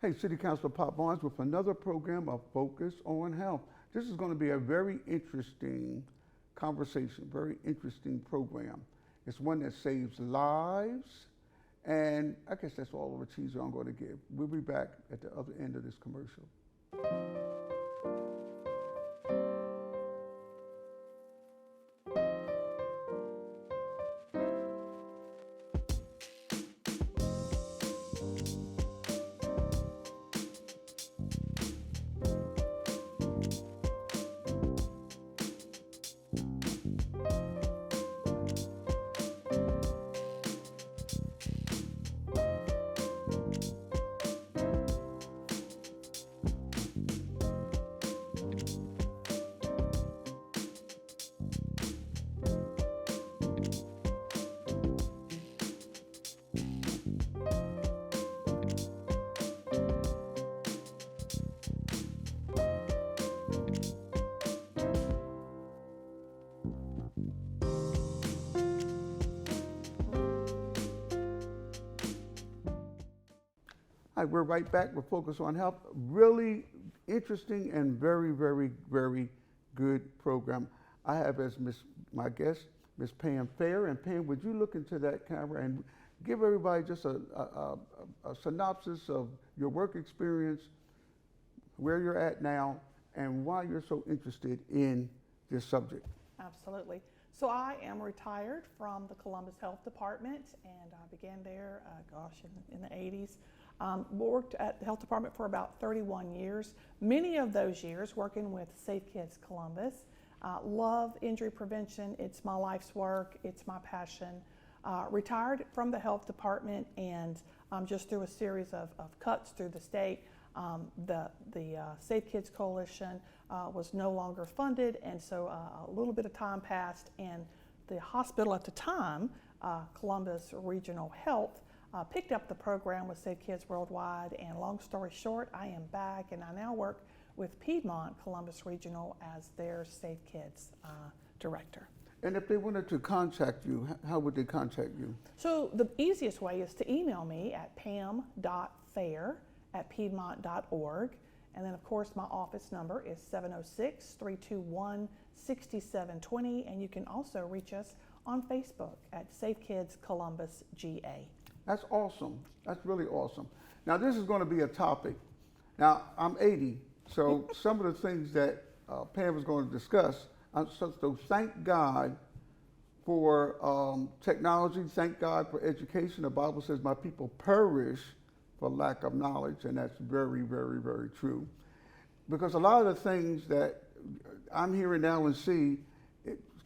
Hey, City Councilor Pop Barnes with another program of Focus on Health. This is going to be a very interesting conversation, very interesting program. It's one that saves lives, and I guess that's all the teaser I'm going to give. We'll be back at the other end of this commercial. All right, we're right back with Focus on Health. Really interesting and very good program. I have as my guest, Miss Pam Fair. And Pam, would you look into that camera and give everybody just a synopsis of your work experience, where you're at now, and why you're so interested in this subject? Absolutely. So I am retired from the Columbus Health Department, and I began there, in the 80s. Worked at the health department for about 31 years. Many of those years working with Safe Kids Columbus. Love injury prevention. It's my life's work. It's my passion. Retired from the health department, and just through a series of cuts through the state, the Safe Kids Coalition was no longer funded, and so a little bit of time passed, and the hospital at the time, Columbus Regional Health, picked up the program with Safe Kids Worldwide, and long story short, I am back, and I now work with Piedmont Columbus Regional as their Safe Kids director. And if they wanted to contact you, how would they contact you? So the easiest way is to email me at pam.fair@piedmont.org. And then, of course, my office number is 706-321-6720. And you can also reach us on Facebook at Safe Kids Columbus GA. That's awesome. That's really awesome. Now, this is going to be a topic. Now, I'm 80, so some of the things that Pam was going to discuss, so thank God for technology, thank God for education. The Bible says, my people perish for lack of knowledge, and that's very true. Because a lot of the things that I'm hearing now and see,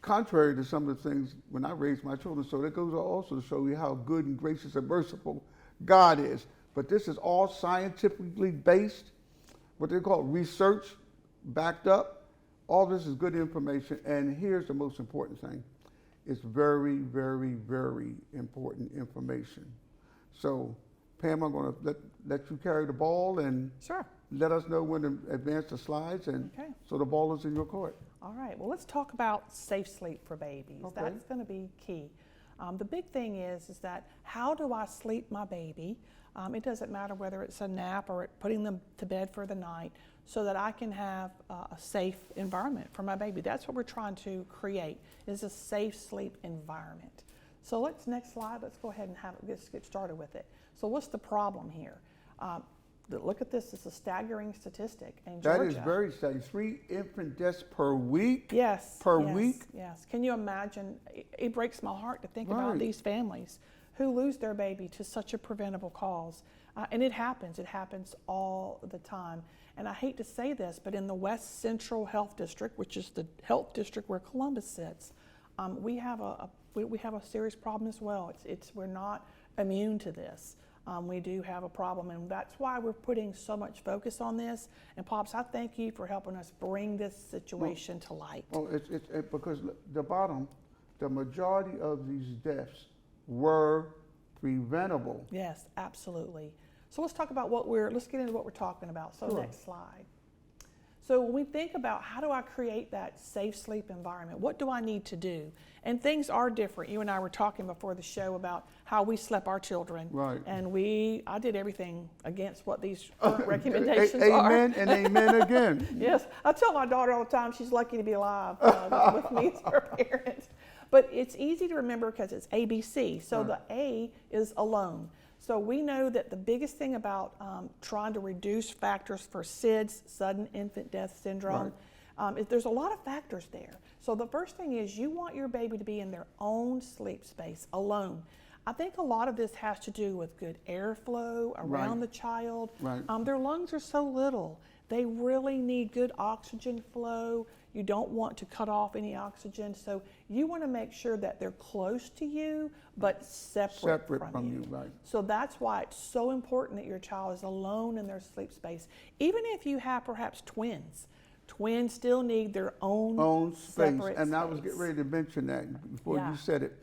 contrary to some of the things when I raised my children, so that goes also to show you how good and gracious and merciful God is. But this is all scientifically based, what they call research backed up. All this is good information, and here's the most important thing. It's very important information. So, Pam, I'm going to let you carry the ball and Sure. let us know when to advance the slides, and Okay. so the ball is in your court. All right, well, let's talk about safe sleep for babies. Okay. That's going to be key. The big thing is that how do I sleep my baby? It doesn't matter whether it's a nap or putting them to bed for the night, so that I can have a safe environment for my baby. That's what we're trying to create, is a safe sleep environment. So next slide, let's go ahead and let's get started with it. So what's the problem here? Look at this, it's a staggering statistic in Georgia. That is very staggering. 3 infant deaths per week? Yes. Per week? Yes. Can you imagine? It breaks my heart to think about Right. these families who lose their baby to such a preventable cause. And it happens all the time. And I hate to say this, but in the West Central Health District, which is the health district where Columbus sits, we have a serious problem as well. We're not immune to this. We do have a problem, and that's why we're putting so much focus on this. And Pops, I thank you for helping us bring this situation to light. Well, it's because the majority of these deaths were preventable. Yes, absolutely. So let's talk about let's get into what we're talking about. So Sure. Next slide. So when we think about how do I create that safe sleep environment, what do I need to do? And things are different. You and I were talking before the show about how we slept our children. Right. And I did everything against what these current recommendations are. Amen and amen again. Yes, I tell my daughter all the time she's lucky to be alive with me as her parent. But it's easy to remember because it's ABC. So Right. the A is alone. So we know that the biggest thing about trying to reduce factors for SIDS, sudden infant death syndrome, is there's a lot of factors there. So the first thing is you want your baby to be in their own sleep space, alone. I think a lot of this has to do with good airflow around the child. Right. Their lungs are so little. They really need good oxygen flow. You don't want to cut off any oxygen. So you want to make sure that they're close to you, but separate from you. Right. So that's why it's so important that your child is alone in their sleep space. Even if you have perhaps twins, twins still need their own Space. separate And I was space. getting ready to mention that before Yeah. you said it.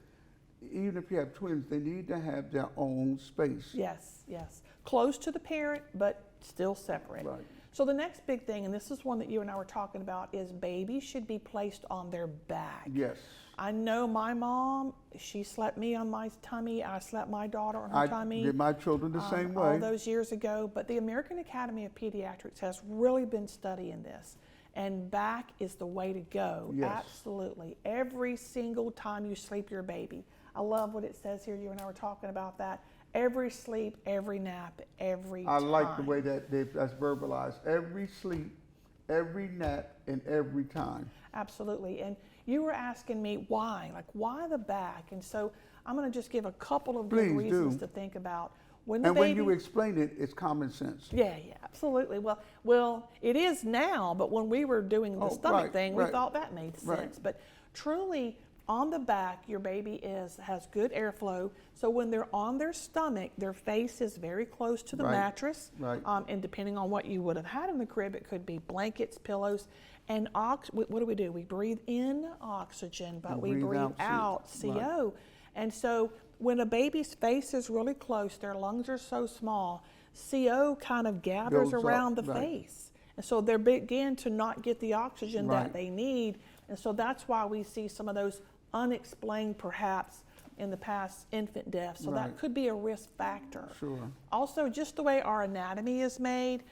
Even if you have twins, they need to have their own space. Yes, yes. Close to the parent, but still separate. Right. So the next big thing, and this is one that you and I were talking about, is babies should be placed on their back. Yes. I know my mom, she slept me on my tummy. I slept my daughter on her I tummy. did my children the same All way. those years ago. But the American Academy of Pediatrics has really been studying this. And back is the way to go. Yes. Absolutely. Every single time you sleep your baby. I love what it says here. You and I were talking about that. Every sleep, every nap, every I time. like the way that that's verbalized. Every sleep, every nap, and every time. Absolutely. And you were asking me why, like why the back? And so I'm going to just give a couple of good Please reasons do. to think about. When the And baby, when you explain it, it's common sense. yeah, absolutely. Well, it is now, but when we were doing the stomach right, thing, we right. thought that made sense. Right. But truly, on the back, your baby has good airflow. So when they're on their stomach, their face is very close to the Right, mattress. right. And depending on what you would have had in the crib, it could be blankets, pillows, and what do? We breathe in oxygen, but And we breathe breathe out out CO. CO. And so when a baby's face is really close, their lungs are so small, CO kind of gathers Builds up, around the right. face. And so they begin to not get the oxygen Right. that they need. And so that's why we see some of those unexplained, perhaps, in the past infant deaths. So Right. that could be a risk factor. Sure. Also, just the way our anatomy is made,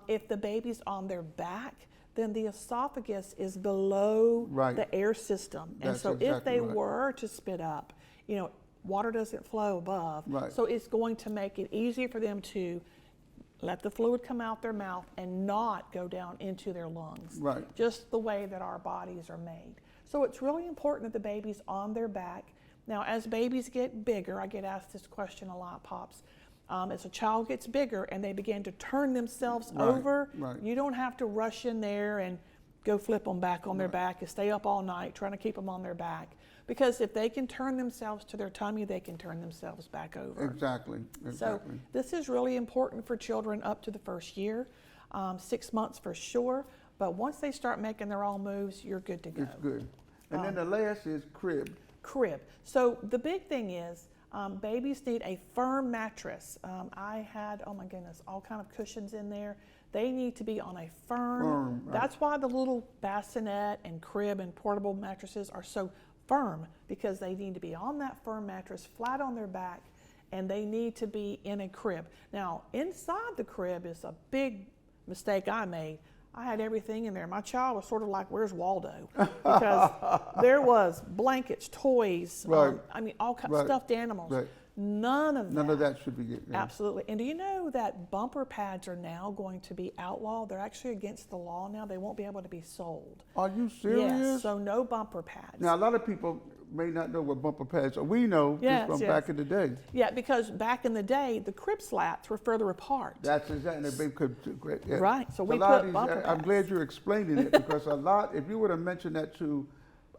if the baby's on their back, then the esophagus is below Right. the air system. And That's so if exactly they right. were to spit up, water doesn't flow above. Right. So it's going to make it easier for them to let the fluid come out their mouth and not go down into their lungs. Right. Just the way that our bodies are made. So it's really important that the baby's on their back. Now, as babies get bigger, I get asked this question a lot, Pops. As a child gets bigger and they begin to turn themselves Right, over, right. you don't have to rush in there and go flip them back on their back and stay up all night trying to keep them on their back. Because if they can turn themselves to their tummy, they can turn themselves back over. Exactly. So Exactly. this is really important for children up to the first year, 6 months for sure. But once they start making their own moves, you're good to go. It's good. And then the last is crib. Crib. So the big thing is babies need a firm mattress. I had, oh my goodness, all kind of cushions in there. They need to be on a firm. Right. That's why the little bassinet and crib and portable mattresses are so firm, because they need to be on that firm mattress, flat on their back, and they need to be in a crib. Now, inside the crib is a big mistake I made. I had everything in there. My child was sort of like, where's Waldo? Because there was blankets, toys, Right. all kinds Right. of stuffed animals. Right. None of that should be getting. Absolutely. And do you know that bumper pads are now going to be outlawed? They're actually against the law now. They won't be able to be sold. Are you serious? Yes, so no bumper pads. Now, a lot of people may not know what bumper pads are. We know Yes, just from yes. back in the day. Yeah, because back in the day, the crib slats were further apart. That's exactly. They could, yeah. Right, so we a lot put of bumper I'm pads. glad you're explaining it, because a lot, if you would have mentioned that to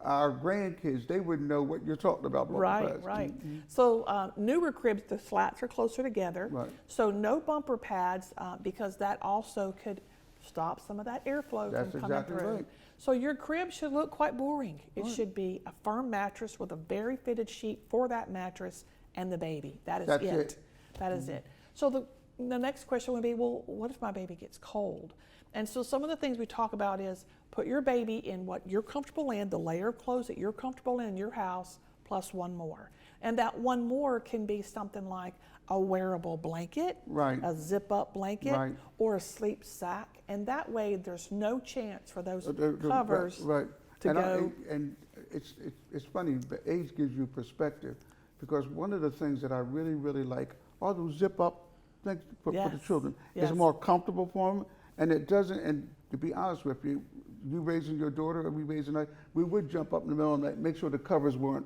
our grandkids, they wouldn't know what you're talking about. Bumper Right, pads. right. So newer cribs, the slats are closer together. Right. So no bumper pads, because that also could stop some of that airflow That's from coming exactly through. right. So your crib should look quite boring. It should be a firm mattress with a very fitted sheet for that mattress and the baby. That is That's it. it. That is it. So the next question would be, well, what if my baby gets cold? And so some of the things we talk about is put your baby in what you're comfortable in, the layer of clothes that you're comfortable in your house, plus one more. And that one more can be something like a wearable blanket, Right. a zip-up blanket, Right. or a sleep sack. And that way there's no chance for those The- covers right. to and go. and it's funny, the age gives you perspective, because one of the things that I really, really like are those zip-up things for the Yes. children. Yes. It's more comfortable for them, and it doesn't, and to be honest with you, you raising your daughter or we raising her, we would jump up in the middle of the night, make sure the covers weren't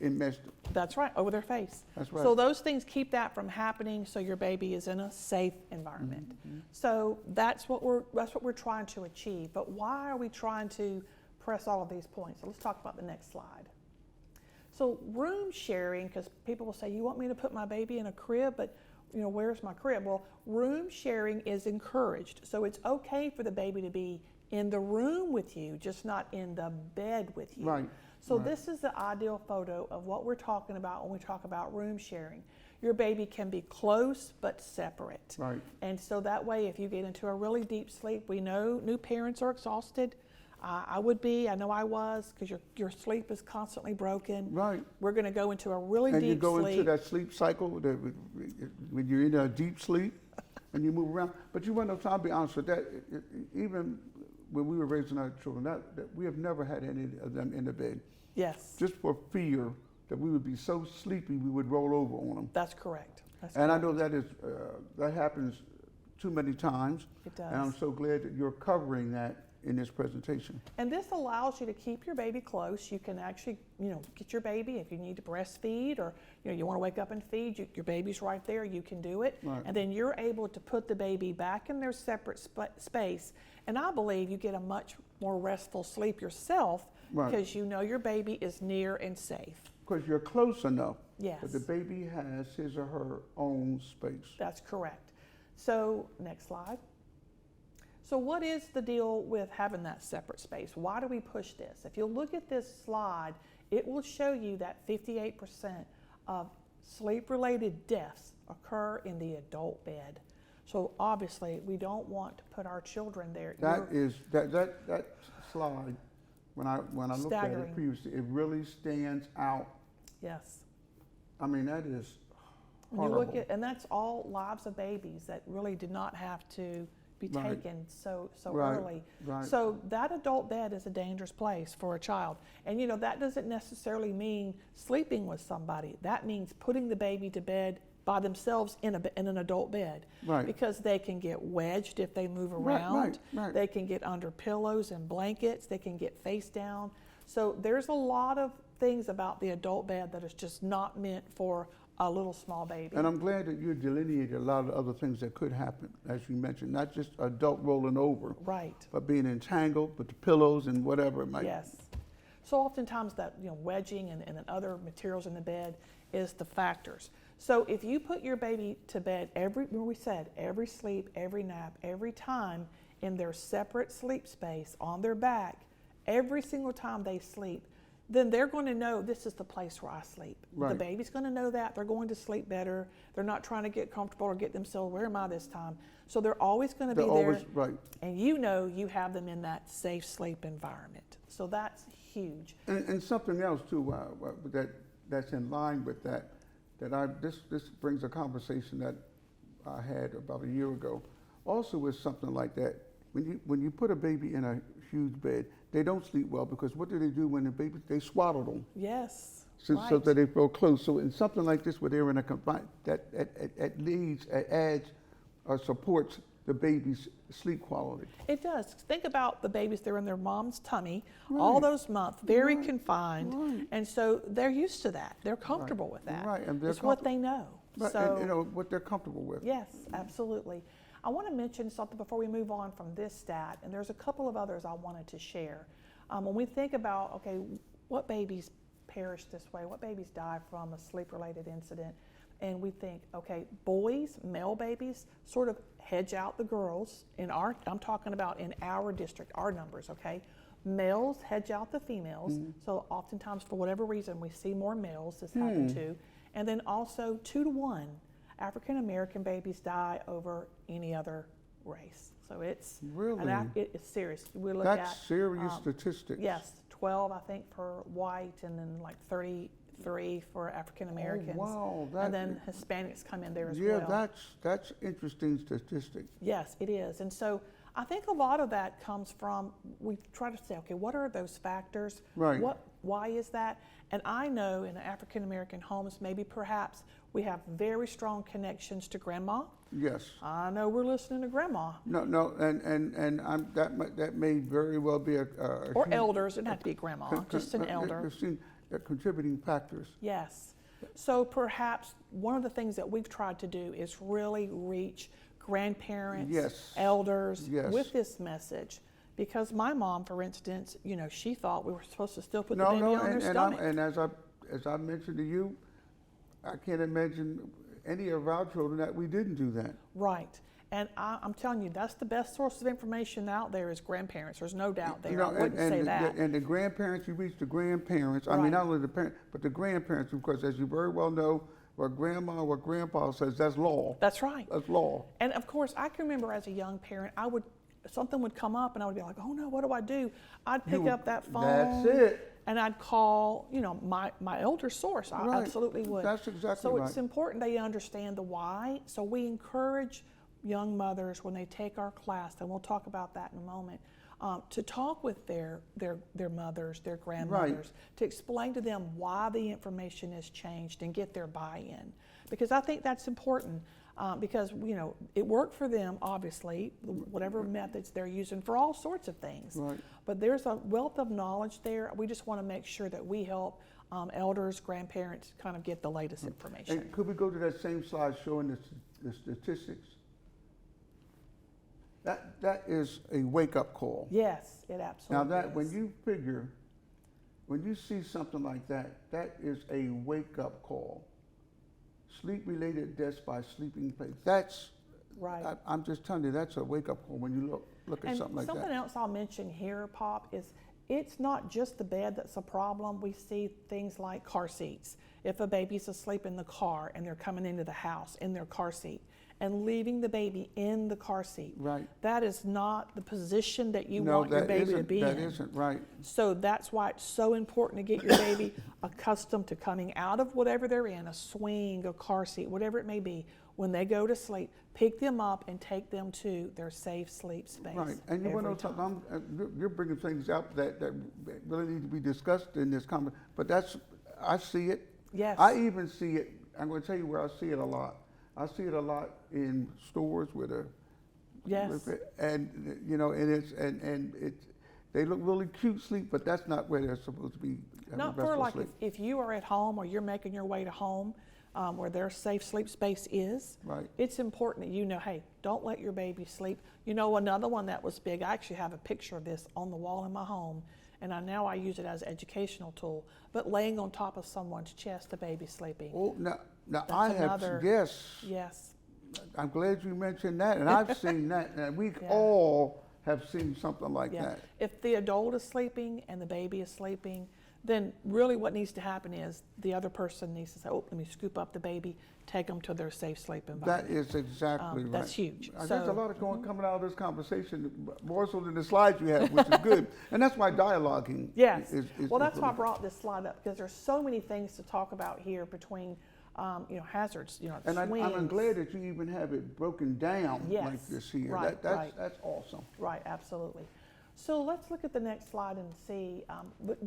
enmeshed. That's right, over their face. That's right. So those things keep that from happening, so your baby is in a safe environment. Mm-hmm. So that's what we're trying to achieve. But why are we trying to press all of these points? So let's talk about the next slide. So room sharing, because people will say, you want me to put my baby in a crib, but where's my crib? Well, room sharing is encouraged. So it's okay for the baby to be in the room with you, just not in the bed with you. Right. So Right. this is the ideal photo of what we're talking about when we talk about room sharing. Your baby can be close but separate. Right. And so that way, if you get into a really deep sleep, we know new parents are exhausted. I would be, I know I was, because your sleep is constantly broken. Right. We're going to go into a really And deep you go sleep. into that sleep cycle when you're in a deep sleep and you move around. But you want to, I'll be honest with that, even when we were raising our children, that we have never had any of them in the bed. Yes, Just for fear that we would be so sleepy we would roll over on them. that's correct. That's And I correct. know that happens too many times. It And I'm does. so glad that you're covering that in this presentation. And this allows you to keep your baby close. You can actually, get your baby if you need to breastfeed, or you want to wake up and feed. Your baby's right there. You can do it, Right. and then you're able to put the baby back in their separate space. And I believe you get a much more restful sleep yourself, Right. because your baby is near and safe. Because you're close enough Yes, that the baby has his or her own space. that's correct. So next slide. So what is the deal with having that separate space? Why do we push this? If you look at this slide, it will show you that 58% of sleep-related deaths occur in the adult bed. So obviously, we don't want to put our children there. That slide, when I looked at Staggering. it previously, it really stands out. Yes. I mean, that is When you horrible. look at, and that's all lives of babies that really did not have to be Right. taken so Right, early. right. So that adult bed is a dangerous place for a child. And that doesn't necessarily mean sleeping with somebody. That means putting the baby to bed by themselves in an adult bed. Right. Because they can get wedged if they move Right, around. right. They can get under pillows and blankets. They can get face down. So there's a lot of things about the adult bed that is just not meant for a little small baby. And I'm glad that you delineated a lot of other things that could happen, as you mentioned, not just adult rolling over, Right. but being entangled with the pillows and whatever it might be. Yes. So oftentimes that wedging and other materials in the bed is the factors. So if you put your baby to bed every sleep, every nap, every time in their separate sleep space on their back, every single time they sleep, then they're going to know this is the place where I sleep. Right. The baby's going to know that. They're going to sleep better. They're not trying to get comfortable or get themselves, where am I this time? So they're always going to be They're there. always right. And you have them in that safe sleep environment. So that's huge. And something else too that's in line with that. This brings a conversation that I had about a year ago. Also, with something like that, when you put a baby in a huge bed, they don't sleep well, because what do they do when the baby? They swaddle them. Yes. So right. that they feel close. So in something like this, where they're in a confined, that adds or supports the baby's sleep quality. It does. Think about the babies, they're in their mom's tummy Right. all those months, very Right. confined. Right. And so they're used to that. They're comfortable with that. Right, and they're it's what they know. But So, and, what they're comfortable with. yes, absolutely. I want to mention something before we move on from this stat, and there's a couple of others I wanted to share. When we think about, okay, what babies perish this way, what babies die from a sleep-related incident, and we think, okay, boys, male babies, sort of hedge out the girls. I'm talking about in our district, our numbers, okay? Males hedge out the females. So oftentimes, for whatever reason, we see more males this happen to. And then also 2 to 1, African American babies die over any other race. So it's Really? it's serious. We look That's at serious statistics. yes, 12 I think for white, and then like 33 for African Americans. Oh, wow. And then Hispanics come in there as Yeah, well. that's interesting statistic. Yes, it is. And so I think a lot of that comes from, we try to say, okay, what are those factors? Right. Why is that? And I know in African American homes, maybe perhaps we have very strong connections to grandma. Yes. I know we're listening to grandma. No, and that may very well be a Or huge- elders, it doesn't have to be grandma, just an elder. You've seen contributing factors. Yes. So perhaps one of the things that we've tried to do is really reach grandparents, Yes. elders Yes. with this message. Because my mom, for instance, you know, she thought we were supposed to still put the No, baby no, on their and stomach. and as I mentioned to you, I can't imagine any of our children that we didn't do that. Right. And I'm telling you, that's the best source of information out there is grandparents. There's no doubt there. I wouldn't say that. And the grandparents, you reach the grandparents. I mean, Right. not only the parents, but the grandparents, because as you very well know, what grandma or grandpa says, that's law. That's right. That's law. And of course, I can remember as a young parent, something would come up and I would be like, oh no, what do I do? I'd pick up that phone. That's it. And I'd call, you know, my elder source. I Right. absolutely would. That's exactly so right. it's important they understand the why. So we encourage young mothers when they take our class, and we'll talk about that in a moment, to talk with their mothers, their grandmothers, to explain to them why the information has changed and get their buy-in. Because I think that's important. Because, you know, it worked for them, obviously, whatever methods they're using for all sorts of things. Right. But there's a wealth of knowledge there. We just want to make sure that we help elders, grandparents kind of get the latest information. And could we go to that same slide showing the statistics? That is a wake-up call. Yes, it absolutely Now that is. when you see something like that, that is a wake-up call. Sleep-related deaths by sleeping place. That's Right. I'm just telling you, that's a wake-up call when you look at And something like something that. else I'll mention here, Pop, is it's not just the bed that's a problem. We see things like car seats. If a baby's asleep in the car and they're coming into the house in their car seat and leaving the baby in the car seat, Right. that is not the position that you No, want your that baby to isn't. be That in. isn't right. So that's why it's so important to get your baby accustomed to coming out of whatever they're in, a swing, a car seat, whatever it may be. When they go to sleep, pick them up and take them to their safe sleep space. Right, and you want to know every time. something? You're bringing things up that really need to be discussed in this conversation. But I see it. Yes. I even see it. I'm going to tell you where I see it a lot. I see it a lot in stores with Yes. and you know, they look really cute sleep, but that's not where they're supposed to be. having Not for restful like sleep. if you are at home or you're making your way to home where their safe sleep space is, Right. it's important that you know, hey, don't let your baby sleep. You know, another one that was big, I actually have a picture of this on the wall in my home, and now I use it as an educational tool, but laying on top of someone's chest, a baby sleeping. Oh, now That's I have another- yes. Yes. I'm glad you mentioned that, and I've seen that. And we Yeah. all have seen something like Yeah. that. If the adult is sleeping and the baby is sleeping, then really what needs to happen is the other person needs to say, oh, let me scoop up the baby, take them to their safe sleep That environment. is exactly right. That's huge. There's So- a lot of coming out of this conversation, more so than the slides you have, which is good. And that's why dialoguing Yes. is Well, that's why I really- brought this slide up, because there's so many things to talk about here between, hazards, And I'm swings. glad that you even have it broken down like Yes, this here. right, right. That's awesome. Right, absolutely. So let's look at the next slide and see,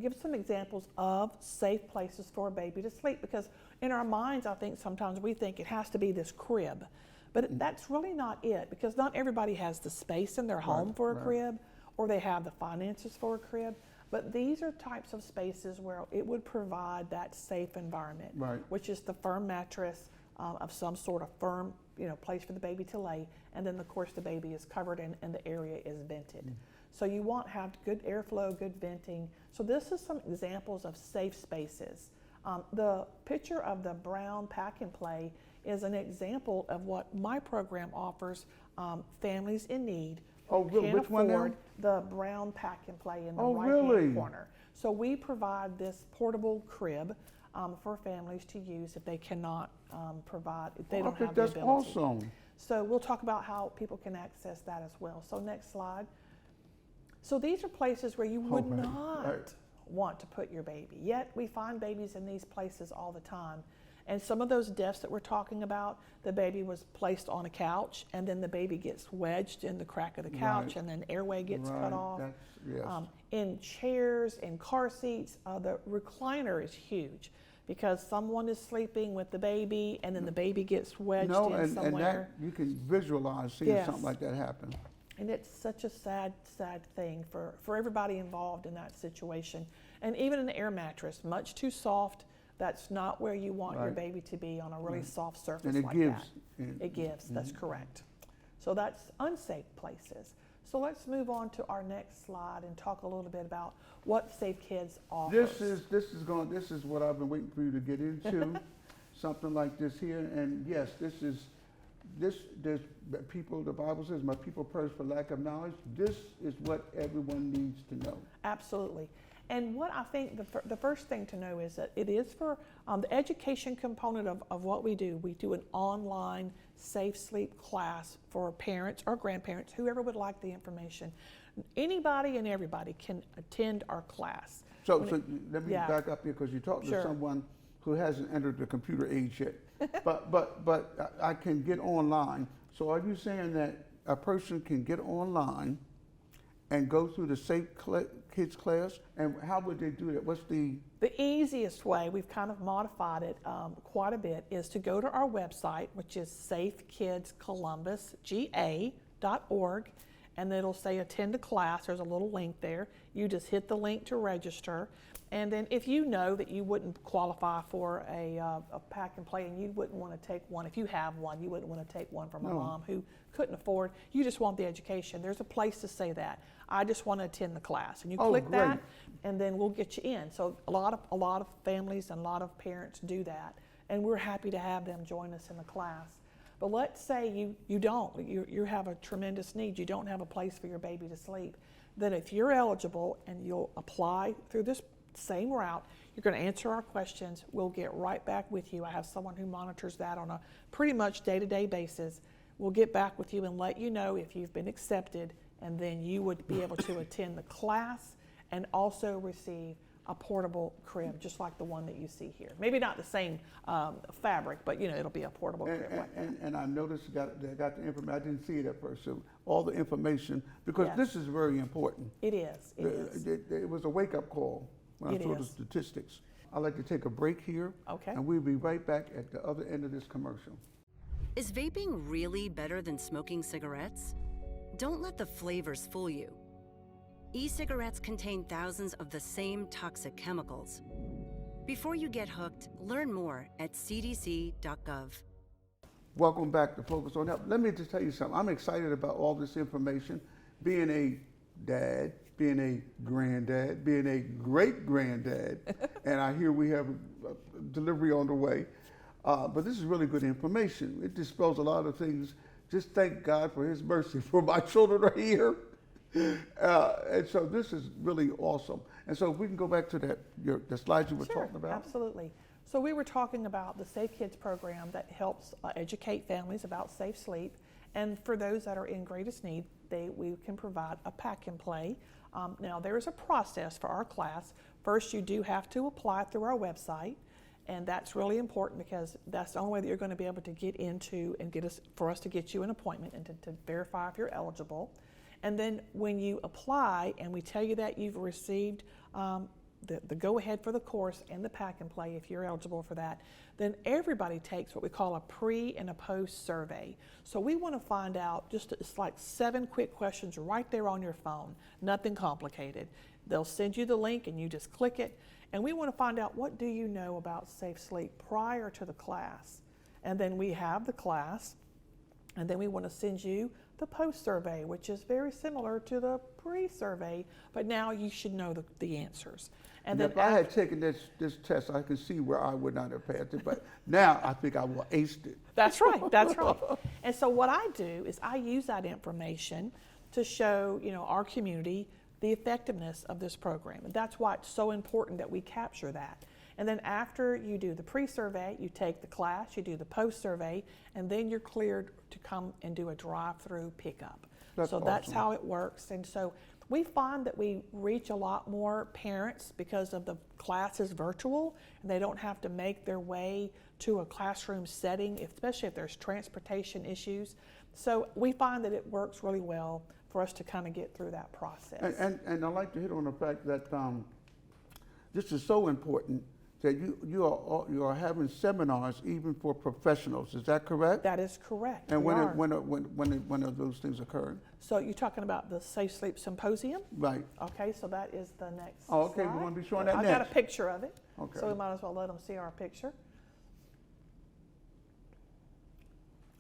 give some examples of safe places for a baby to sleep, because in our minds, I think sometimes we think it has to be this crib, but that's really not it, because not everybody has the space in their home for a right. crib, or they have the finances for a crib, but these are types of spaces where it would provide that safe environment, Right. which is the firm mattress of some sort of firm, place for the baby to lay, and then of course the baby is covered and the area is vented. So you want to have good airflow, good venting. So this is some examples of safe spaces. The picture of the brown pack and play is an example of what my program offers families in need who Oh, really? can't Which one now? afford the brown pack and play in the Oh, right-hand really? corner. So we provide this portable crib for families to use if they cannot provide, if they don't Okay, have the that's ability. awesome. So we'll talk about how people can access that as well. So next slide. So these are places where you would right, not right. want to put your baby. Yet we find babies in these places all the time. And some of those deaths that we're talking about, the baby was placed on a couch and then the baby gets wedged in the crack of the couch Right. and then airway gets cut Right, off. yes. In chairs, in car seats, the recliner is huge because someone is sleeping with the baby and then the baby gets wedged No, in and somewhere. that, you can visualize seeing Yes. something like that happen. And it's such a sad, sad thing for everybody involved in that situation. And even an air mattress, much too soft, that's not where you want your Right. baby to be on a really soft surface And it like gives. that. It gives, that's correct. So that's unsafe places. So let's move on to our next slide and talk a little bit about what Safe Kids offers. This is what I've been waiting for you to get into, something like this here. And yes, there's people, the Bible says, my people perish for lack of knowledge. This is what everyone needs to know. Absolutely. And what I think the first thing to know is that it is for the education component of what we do. We do an online safe sleep class for parents or grandparents, whoever would like the information. Anybody and everybody can attend our class. So let me yeah. back up here because you're talking Sure. to someone who hasn't entered the computer age yet. but I can get online. So are you saying that a person can get online and go through the Safe Kids class? And how would they do that? What's the easiest way, we've kind of modified it quite a bit, is to go to our website, which is safekidscolumbusga.org, and it'll say attend a class. There's a little link there. You just hit the link to register. And then if you know that you wouldn't qualify for a pack and play and you wouldn't want to take one, if you have one, you wouldn't want to take one from a mom who couldn't afford, you just want the education. There's a place to say that. I just want to attend the class. And you click great. that and then we'll get you in. So a lot of families and a lot of parents do that. And we're happy to have them join us in the class. But let's say you have a tremendous need, you don't have a place for your baby to sleep. Then if you're eligible and you'll apply through this same route, you're going to answer our questions. We'll get right back with you. I have someone who monitors that on a pretty much day-to-day basis. We'll get back with you and let you know if you've been accepted, and then you would be able to attend the class and also receive a portable crib, just like the one that you see here. Maybe not the same fabric, but it'll be a portable crib like that. And I noticed they got the information. I didn't see it at first. So all the information, because Yes. this is very important. It is. It is. It was a wake-up call when I saw the statistics. I'd like to take a break here. Okay. And we'll be right back at the other end of this commercial. Is vaping really better than smoking cigarettes? Don't let the flavors fool you. E-cigarettes contain thousands of the same toxic chemicals. Before you get hooked, learn more at cdc.gov. Welcome back to Focus on Health. Let me just tell you something. I'm excited about all this information. Being a dad, being a granddad, being a great-granddad, and I hear we have a delivery on the way. But this is really good information. It dispels a lot of things. Just thank God for His mercy, for my children are here. And so this is really awesome. And so if we can go back to the slides you were talking about. Absolutely. So we were talking about the Safe Kids program that helps educate families about safe sleep. And for those that are in greatest need, we can provide a pack and play. Now there is a process for our class. First, you do have to apply through our website. And that's really important because that's the only way that you're going to be able to get into and for us to get you an appointment and to verify if you're eligible. And then when you apply and we tell you that you've received the go-ahead for the course and the pack and play, if you're eligible for that, then everybody takes what we call a pre and a post survey. So we want to find out, it's like 7 quick questions right there on your phone, nothing complicated. They'll send you the link and you just click it. And we want to find out, what do you know about safe sleep prior to the class? And then we have the class, and then we want to send you the post survey, which is very similar to the pre-survey, but now you should know the answers. And then if I had taken this test, I could see where I would not have passed it, but now I think I will aced it. That's right, that's right. And so what I do is I use that information to show, our community the effectiveness of this program. And that's why it's so important that we capture that. And then after you do the pre-survey, you take the class, you do the post-survey, and then you're cleared to come and do a drive-through pickup. That's so that's awesome. how it works. And so we find that we reach a lot more parents because of the class is virtual, and they don't have to make their way to a classroom setting, especially if there's transportation issues. So we find that it works really well for us to kind of get through that process. And I like to hit on the fact that this is so important that you are having seminars even for professionals. Is that correct? That is correct. And we are. when are those things occurring? So you're talking about the Safe Sleep Symposium? Right. Okay, so that is the next Oh, okay, slide. we want to be showing that I've next. got a picture of it, Okay. so we might as well let them see our picture.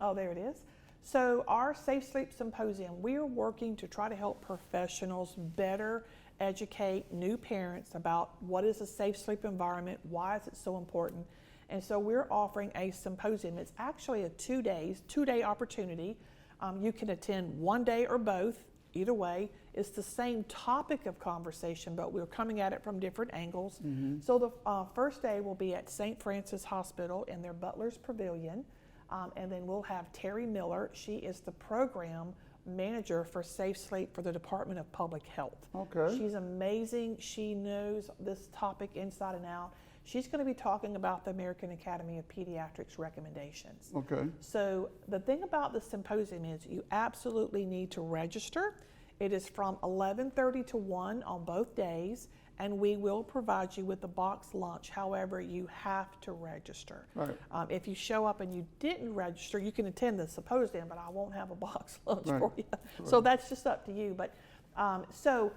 Oh, there it is. So our Safe Sleep Symposium, we are working to try to help professionals better educate new parents about what is a safe sleep environment, why is it so important. And so we're offering a symposium. It's actually a two-day opportunity. You can attend one day or both, either way. It's the same topic of conversation, but we're coming at it from different angles. Mm-hmm. So the first day will be at St. Francis Hospital in their Butler's Pavilion. And then we'll have Terry Miller. She is the program manager for Safe Sleep for the Department of Public Health. Okay. She's amazing. She knows this topic inside and out. She's going to be talking about the American Academy of Pediatrics recommendations. Okay. So the thing about the symposium is you absolutely need to register. It is from 11:30 to 1 on both days, and we will provide you with a box lunch. However, you have to register. Right. If you show up and you didn't register, you can attend the symposium, but I won't have a box lunch Right. for you. So that's just up to you. But so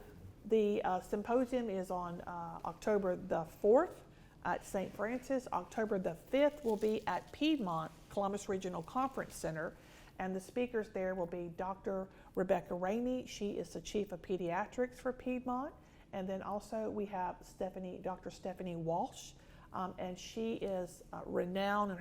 the symposium is on October the 4th at St. Francis. October the 5th will be at Piedmont Columbus Regional Conference Center. And the speakers there will be Dr. Rebecca Ramey. She is the Chief of Pediatrics for Piedmont. And then also we have Dr. Stephanie Walsh, and she is renowned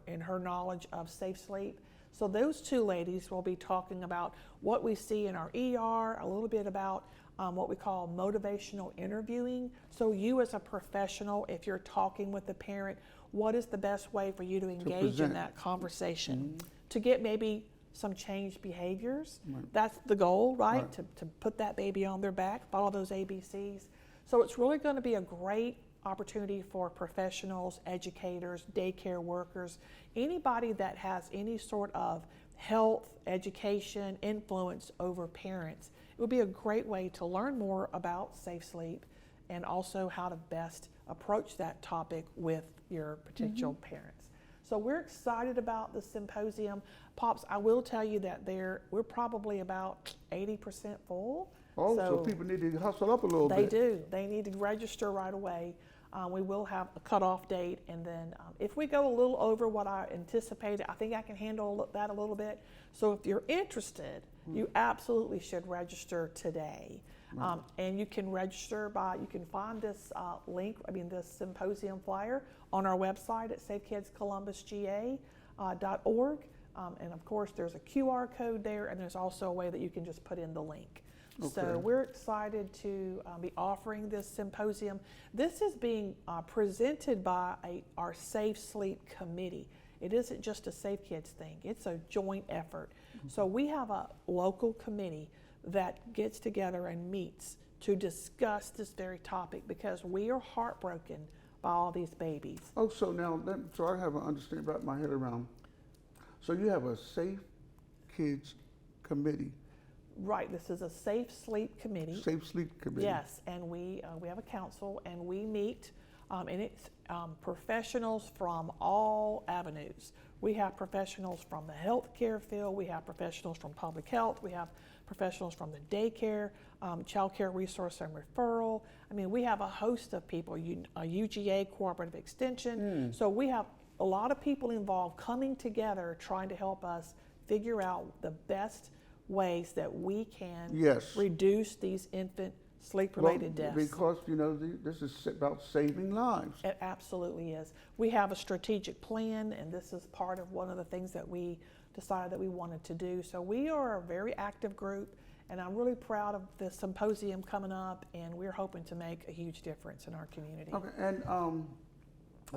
in her knowledge of safe sleep. So those two ladies will be talking about what we see in our ER, a little bit about what we call motivational interviewing. So you as a professional, if you're talking with the parent, what is the best way for you to engage in present. that conversation? To get maybe some changed behaviors. Right. That's the goal, right? Right. To put that baby on their back, follow those ABCs. So it's really going to be a great opportunity for professionals, educators, daycare workers, anybody that has any sort of health, education, influence over parents. It would be a great way to learn more about safe sleep and also how to best approach that topic with your potential parents. So we're excited about the symposium. Pops, I will tell you that we're probably about 80% full. Oh, so people need to hustle up a little They bit. do. They need to register right away. We will have a cutoff date, and then if we go a little over what I anticipated, I think I can handle that a little bit. So if you're interested, you absolutely should register today. And you can register you can find this this symposium flyer on our website at safekidscolumbusga.org. And of course, there's a QR code there, and there's also a way that you can just put in the link. Okay. So we're excited to be offering this symposium. This is being presented by our Safe Sleep Committee. It isn't just a Safe Kids thing, it's a joint effort. So we have a local committee that gets together and meets to discuss this very topic because we are heartbroken by all these babies. Oh, so now, so I have an understanding, wrap my head around. So you have a Safe Kids Committee. Right, this is a Safe Sleep Committee. Safe Sleep Committee. Yes, and we have a council, and we meet, and it's professionals from all avenues. We have professionals from the healthcare field, we have professionals from public health, we have professionals from the daycare, child care resource and referral. I mean, we have a host of people, a UGA cooperative extension. So we have a lot of people involved coming together trying to help us figure out the best ways that we can reduce these infant sleep-related deaths. Because, this is about saving lives. It absolutely is. We have a strategic plan, and this is part of one of the things that we decided that we wanted to do. So we are a very active group, and I'm really proud of the symposium coming up, and we're hoping to make a huge difference in our community. Okay, and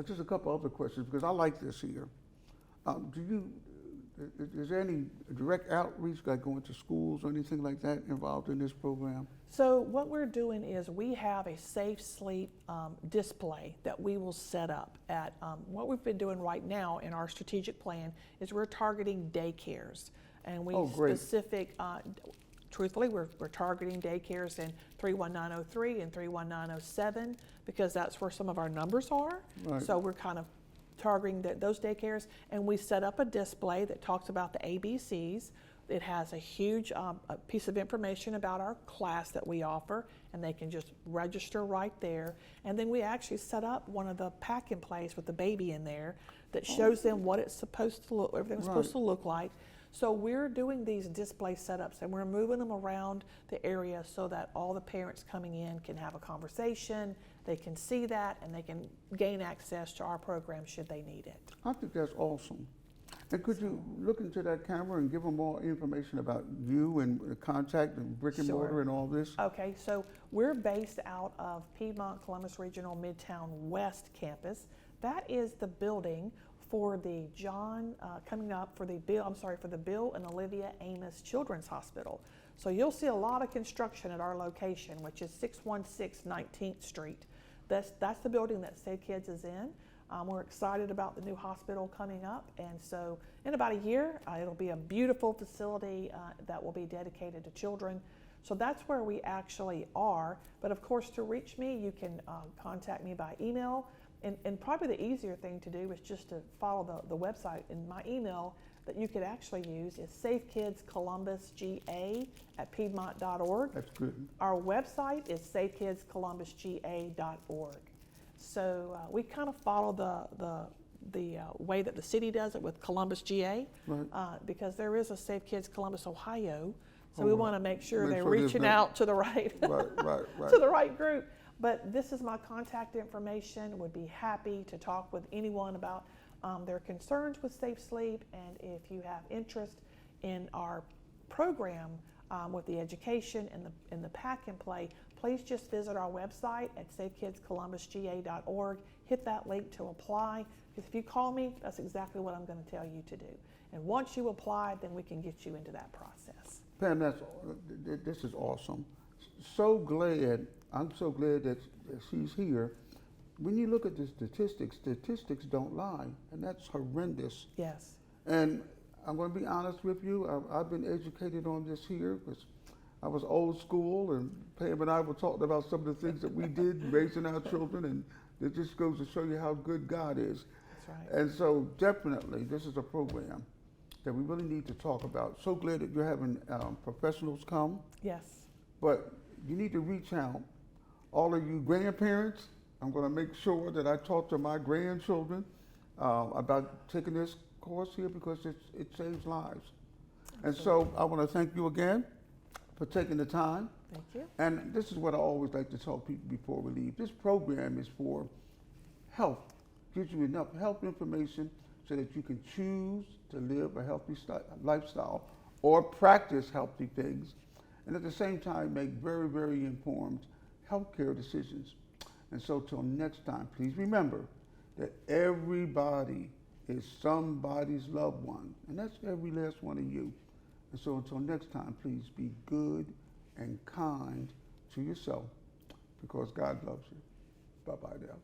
Just a couple other questions, because I like this here. Is there any direct outreach, like going to schools or anything like that involved in this program? So what we're doing is we have a safe sleep display that we will set up at, what we've been doing right now in our strategic plan is we're targeting daycares. And we specific, truthfully, we're targeting daycares in 31903 and 31907 because that's where some of our numbers are. Right. So we're kind of targeting those daycares, and we set up a display that talks about the ABCs. It has a huge a piece of information about our class that we offer, and they can just register right there. And then we actually set up one of the pack and plays with the baby in there that shows them what it's supposed to look, everything's supposed to look like. So we're doing these display setups, and we're moving them around the area so that all the parents coming in can have a conversation, they can see that, and they can gain access to our program should they need it. I think that's awesome. And could you look into that camera and give them more information about you and the contact and brick and mortar and all this? Okay, so we're based out of Piedmont Columbus Regional Midtown West campus. That is the building for the for the Bill and Olivia Amos Children's Hospital. So you'll see a lot of construction at our location, which is 616 19th Street. That's the building that Save Kids is in. We're excited about the new hospital coming up, and so in about a year, it'll be a beautiful facility that will be dedicated to children. So that's where we actually are. But of course, to reach me, you can contact me by email. And probably the easier thing to do is just to follow the website. And my email that you could actually use is safekidscolumbusga@piedmont.org. That's good. Our website is safekidscolumbusga.org. So we kind of follow the way that the city does it with Columbus GA, because there is a Safe Kids Columbus, Ohio. So we want to make sure they're reaching out to the right, to the right group. But this is my contact information. Would be happy to talk with anyone about their concerns with safe sleep, and if you have interest in our program with the education and the pack and play, please just visit our website at safekidscolumbusga.org. Hit that link to apply, because if you call me, that's exactly what I'm going to tell you to do. And once you apply, then we can get you into that process. Pam, this is awesome. I'm so glad that she's here. When you look at the statistics don't lie, and that's horrendous. Yes. And I'm going to be honest with you, I've been educated on this here because I was old school, and Pam and I were talking about some of the things that we did raising our children, and it just goes to show you how good God is. That's right. And so definitely this is a program that we really need to talk about. So glad that you're having professionals come. Yes. But you need to reach out. All of you grandparents, I'm going to make sure that I talk to my grandchildren about taking this course here, because it saves lives. And so I want to thank you again for taking the time. Thank you. And this is what I always like to tell people before we leave. This program is for health, gives you enough health information so that you can choose to live a healthy lifestyle or practice healthy things, and at the same time make very, very informed healthcare decisions. And so till next time, please remember that everybody is somebody's loved one, and that's every last one of you. And so until next time, please be good and kind to yourself, because God loves you. Bye-bye now.